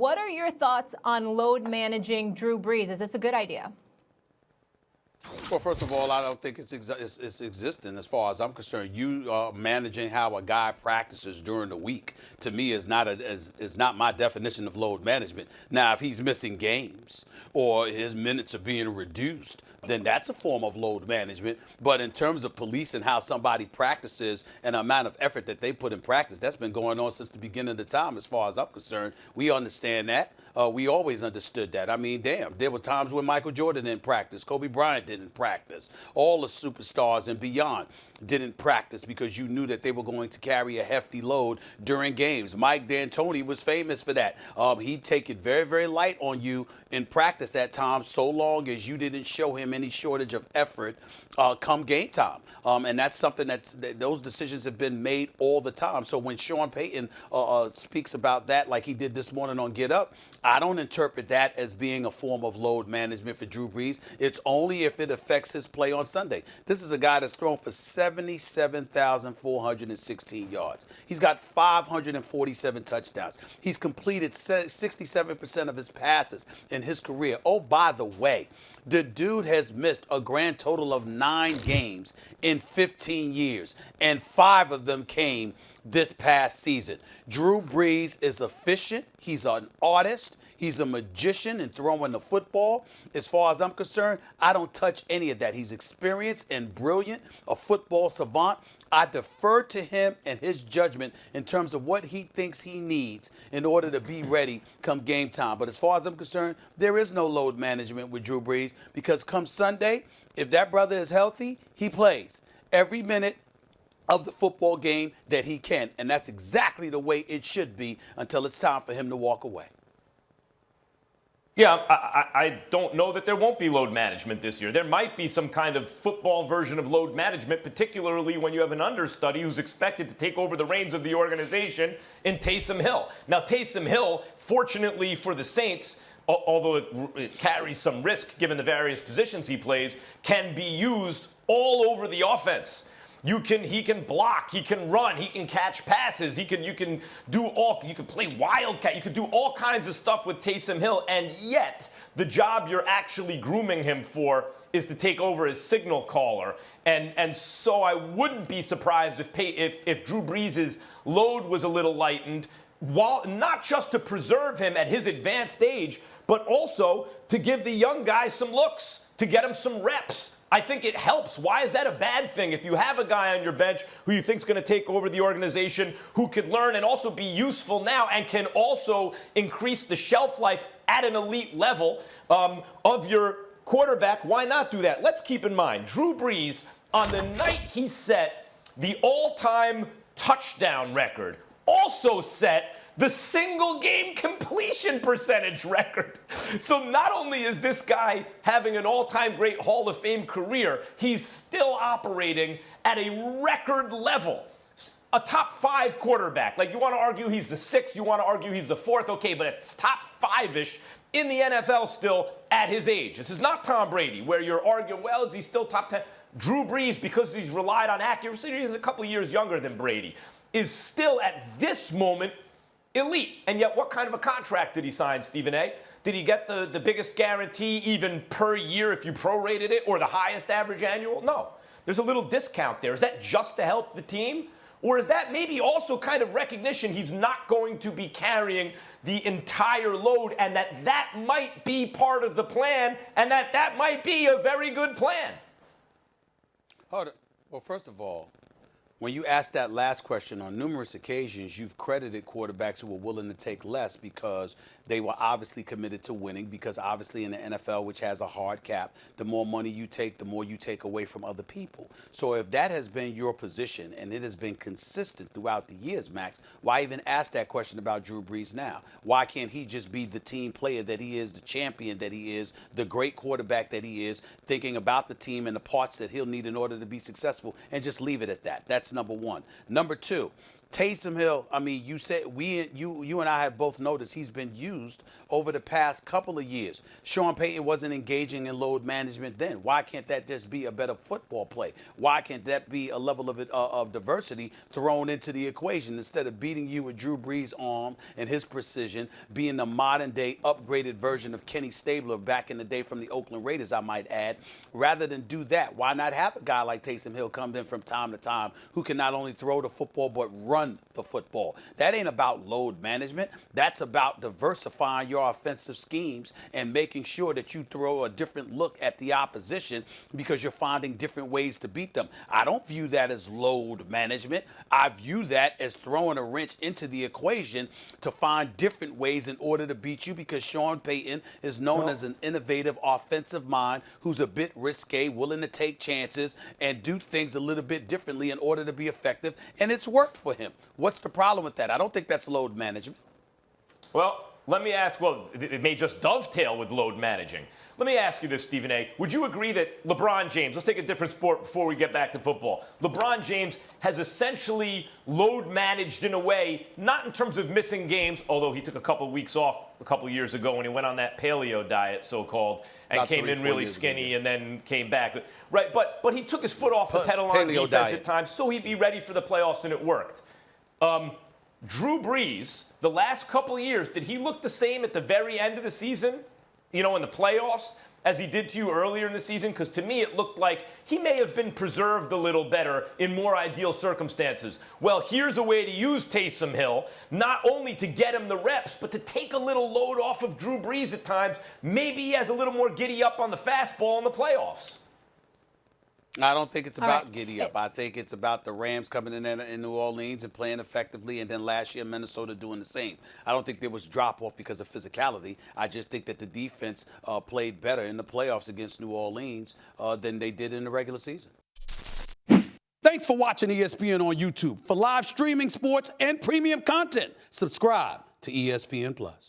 what are your thoughts on load managing Drew Brees? Is this a good idea? Well, first of all, I don't think it's existing as far as I'm concerned. You managing how a guy practices during the week, to me, is not my definition of load management. Now, if he's missing games or his minutes are being reduced, then that's a form of load management. But in terms of policing how somebody practices and the amount of effort that they put in practice, that's been going on since the beginning of the time as far as I'm concerned. We understand that. We always understood that. I mean, damn, there were times when Michael Jordan didn't practice, Kobe Bryant didn't practice, all the superstars and beyond didn't practice because you knew that they were going to carry a hefty load during games. Mike D'Antoni was famous for that. He'd take it very, very light on you in practice at times, so long as you didn't show him any shortage of effort come game time. And that's something those decisions have been made all the time. So when Sean Payton speaks about that like he did this morning on Get Up, I don't interpret that as being a form of load management for Drew Brees. It's only if it affects his play on Sunday. This is a guy that's thrown for 77,416 yards. He's got 547 touchdowns. He's completed 67% of his passes in his career. Oh, by the way, the dude has missed a grand total of 9 games in 15 years, and 5 of them came this past season. Drew Brees is efficient. He's an artist. He's a magician in throwing the football. As far as I'm concerned, I don't touch any of that. He's experienced and brilliant, a football savant. I defer to him and his judgment in terms of what he thinks he needs in order to be ready come game time. But as far as I'm concerned, there is no load management with Drew Brees because come Sunday, if that brother is healthy, he plays every minute of the football game that he can. And that's exactly the way it should be until it's time for him to walk away. Yeah, I don't know that there won't be load management this year. There might be some kind of football version of load management, particularly when you have an understudy who's expected to take over the reins of the organization in Taysom Hill. Now, Taysom Hill, fortunately for the Saints, although it carries some risk given the various positions he plays, can be used all over the offense. He can block, he can run, he can catch passes, you can play wildcat, you can do all kinds of stuff with Taysom Hill, and yet the job you're actually grooming him for is to take over as signal caller. And so I wouldn't be surprised if Drew Brees' load was a little lightened, while not just to preserve him at his advanced age, but also to give the young guys some looks, to get him some reps. I think it helps. Why is that a bad thing? If you have a guy on your bench who you think is going to take over the organization, who could learn and also be useful now and can also increase the shelf life at an elite level of your quarterback, why not do that? Let's keep in mind, Drew Brees, on the night he set the all-time touchdown record, also set the single game completion percentage record. So not only is this guy having an all-time great Hall of Fame career, he's still operating at a record level. A top 5 quarterback. Like, you want to argue he's the 6th, you want to argue he's the 4th, okay, but it's top 5-ish in the NFL still at his age. This is not Tom Brady, where you're arguing, well, is he still top 10? Drew Brees, because he's relied on accuracy, he's a couple of years younger than Brady, is still at this moment elite. And yet, what kind of a contract did he sign, Stephen A? Did he get the biggest guarantee even per year if you prorated it, or the highest average annual? No. There's a little discount there. Is that just to help the team? Or is that maybe also kind of recognition he's not going to be carrying the entire load, and that might be part of the plan, and that might be a very good plan? Well, first of all, when you ask that last question on numerous occasions, you've credited quarterbacks who were willing to take less because they were obviously committed to winning, because obviously in the NFL, which has a hard cap, the more money you take, the more you take away from other people. So if that has been your position and it has been consistent throughout the years, Max, why even ask that question about Drew Brees now? Why can't he just be the team player that he is, the champion that he is, the great quarterback that he is, thinking about the team and the parts that he'll need in order to be successful, and just leave it at that? That's number one. Number two, Taysom Hill, I mean, you said you and I have both noticed he's been used over the past couple of years. Sean Payton wasn't engaging in load management then. Why can't that just be a better football play? Why can't that be a level of diversity thrown into the equation instead of beating you with Drew Brees' arm and his precision, being the modern day upgraded version of Kenny Stabler back in the day from the Oakland Raiders, I might add. Rather than do that, why not have a guy like Taysom Hill come in from time to time who can not only throw the football but run the football? That ain't about load management. That's about diversifying your offensive schemes and making sure that you throw a different look at the opposition because you're finding different ways to beat them. I don't view that as load management. I view that as throwing a wrench into the equation to find different ways in order to beat you, because Sean Payton is known as an innovative offensive mind who's a bit risque, willing to take chances and do things a little bit differently in order to be effective, and it's worked for him. What's the problem with that? I don't think that's load management. Well, let me ask, it may just dovetail with load managing. Let me ask you this, Stephen A. Would you agree that LeBron James, let's take a different sport before we get back to football. LeBron James has essentially load managed in a way, not in terms of missing games, although he took a couple of weeks off a couple of years ago when he went on that paleo diet, so-called, and About came in really skinny and then came back. Right, but he took his foot off the pedal on defense diet at times so he'd be ready for the playoffs, and it worked. Drew Brees, the last couple of years, did he look the same at the very end of the season, in the playoffs, as he did to you earlier in the season? Because to me, it looked like he may have been preserved a little better in more ideal circumstances. Well, here's a way to use Taysom Hill, not only to get him the reps, but to take a little load off of Drew Brees at times. Maybe he has a little more giddy up on the fastball in the playoffs. I don't think it's about giddy up. I think it's about the Rams coming in New Orleans and playing effectively, and then last year Minnesota doing the same. I don't think there was drop-off because of physicality. I just think that the defense played better in the playoffs against New Orleans than they did in the regular season. Thanks for watching ESPN on YouTube. For live streaming sports and premium content, subscribe to ESPN+.